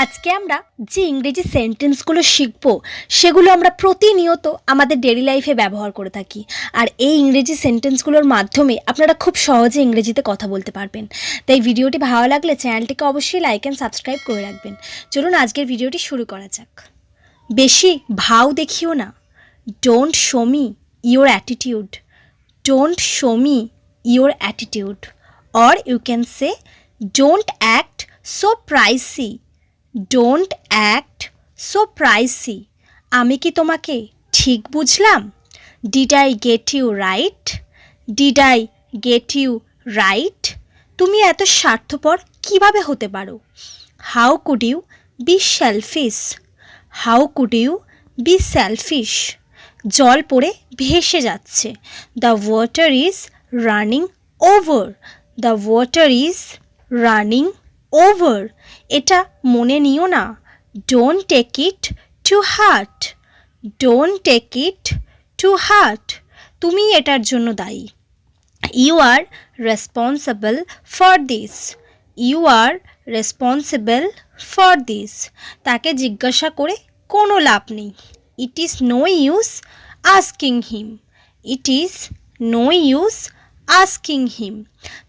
আজকে আমরা যে ইংরেজি সেন্টেন্সগুলো শিখব সেগুলো আমরা প্রতিনিয়ত আমাদের ডেইলি লাইফে ব্যবহার করে থাকি। আর এই ইংরেজি সেন্টেন্সগুলোর মাধ্যমে আপনারা খুব সহজে ইংরেজিতে কথা বলতে পারবেন। তাই ভিডিওটি ভালো লাগলে চ্যানেলটিকে অবশ্যই লাইক অ্যান্ড সাবস্ক্রাইব করে রাখবেন। চলুন আজকের ভিডিওটি শুরু করা যাক। বেশি ভাও দেখিও না। Don't show me your attitude. Don't show me your attitude. Or you can say don't act so pricey. Don't act so pricey. আমি কি তোমাকে ঠিক বুঝলাম? Did I get you right? Did I get you right? তুমি এত স্বার্থপর কিভাবে হতে পারো? How could you be selfish? How could you be selfish? জল পড়ে ভেসে যাচ্ছে। The water is running over. The water is running over. এটা মনে নিও না। Don't take it to heart. Don't take it to heart. তুমি এটার জন্য দায়ী। You are responsible for this. You are responsible for this. তাকে জিজ্ঞাসা করে কোনো লাভ নেই। It is no use asking him. It is no use asking him.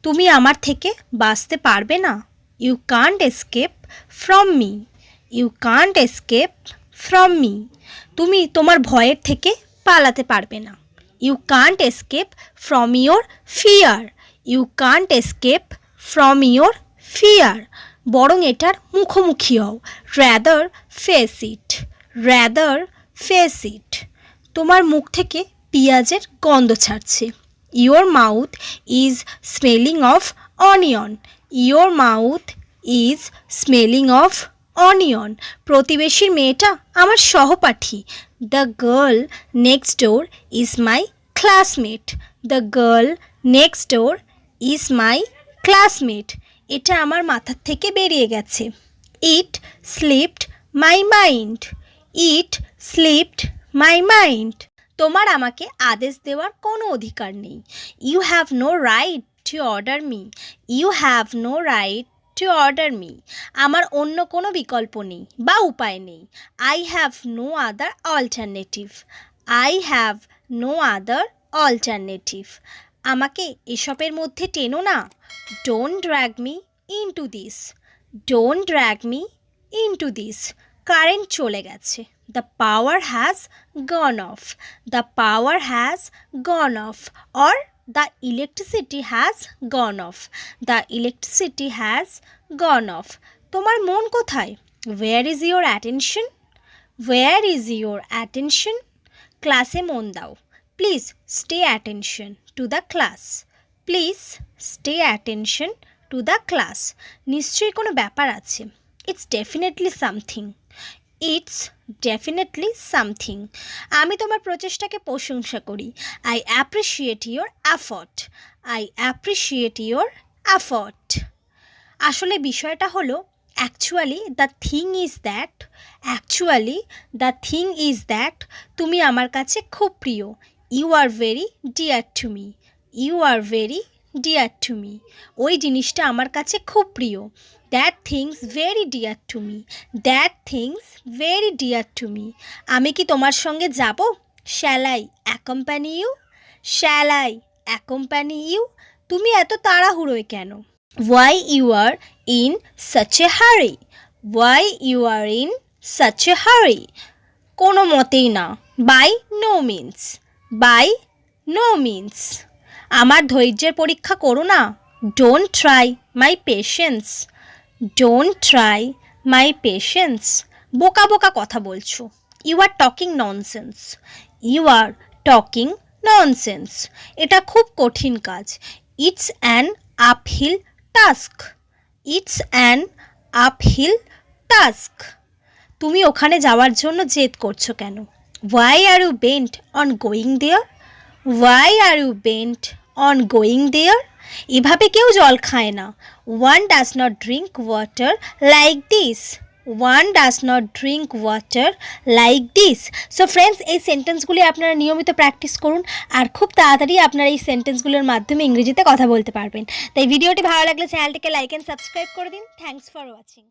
তুমি আমার থেকে বাঁচতে পারবে না। You can't escape from me. You can't escape from me. তুমি তোমার ভয়ের থেকে পালাতে পারবে না। You can't escape from your fear. You can't escape from your fear. বরং এটার মুখোমুখি হও। Rather face it. Rather face it. তোমার মুখ থেকে পেঁয়াজের গন্ধ ছাড়ছে। Your mouth is smelling of onion. Your mouth is smelling of onion. প্রতিবেশীর মেয়েটা আমার সহপাঠী। The girl next door is my classmate. The girl next door is my classmate. এটা আমার মাথার থেকে বেরিয়ে গেছে। It slipped my mind. It slipped my mind. তোমার আমাকে আদেশ দেওয়ার কোনো অধিকার নেই। You have no right to order me. You have no right to order me. আমার অন্য কোনো বিকল্প নেই বা উপায় নেই। I have no other alternative. I have no other alternative. আমাকে এসবের মধ্যে টেনো না। Don't drag me into this. Don't drag me into this. Current চলে গেছে। The power has gone off. The power has gone off. Or the electricity has gone off. The electricity has gone off. তোমার মন কোথায়? Where is your attention? Where is your attention? ক্লাসে মন দাও। Please stay attention to the class. Please stay attention to the class. নিশ্চয়ই কোনো ব্যাপার আছে। It's definitely something. It's definitely something. আমি তোমার প্রচেষ্টাকে প্রশংসা করি। I appreciate your effort. I appreciate your effort. আসলে বিষয়টা হলো actually the thing is that. Actually the thing is that. তুমি আমার কাছে খুব প্রিয়। You are very dear to me. You are very dear to me. ওই জিনিসটা আমার কাছে খুব প্রিয়। That thing's very dear to me. That thing's very dear to me. আমি কি তোমার সঙ্গে যাব? Shall I accompany you? Shall I accompany you? তুমি এত তাড়াহুড়োয় কেন? Why you are in such a hurry? Why you are in such a hurry? কোনো মতেই না। By no means. By no means. আমার ধৈর্যের পরীক্ষা করো না। Don't try my patience. Don't try my patience. বোকা বোকা কথা বলছো। You are talking nonsense. You are talking nonsense. এটা খুব কঠিন কাজ। It's an uphill task. It's an uphill task. তুমি ওখানে যাওয়ার জন্য জেদ করছো কেন? Why are you bent on going there? Why are you bent on going there? এভাবে কেউ জল খায় না। One does not drink water like this. One does not drink water like this. So friends, এই সেন্টেন্সগুলি আপনারা নিয়মিত প্র্যাকটিস করুন আর খুব তাড়াতাড়ি আপনারা এই সেন্টেন্সগুলোর মাধ্যমে ইংরেজিতে কথা বলতে পারবেন। তাই ভিডিওটি ভালো লাগলে চ্যানেলটিকে লাইক অ্যান্ড সাবস্ক্রাইব করে দিন। Thanks for watching.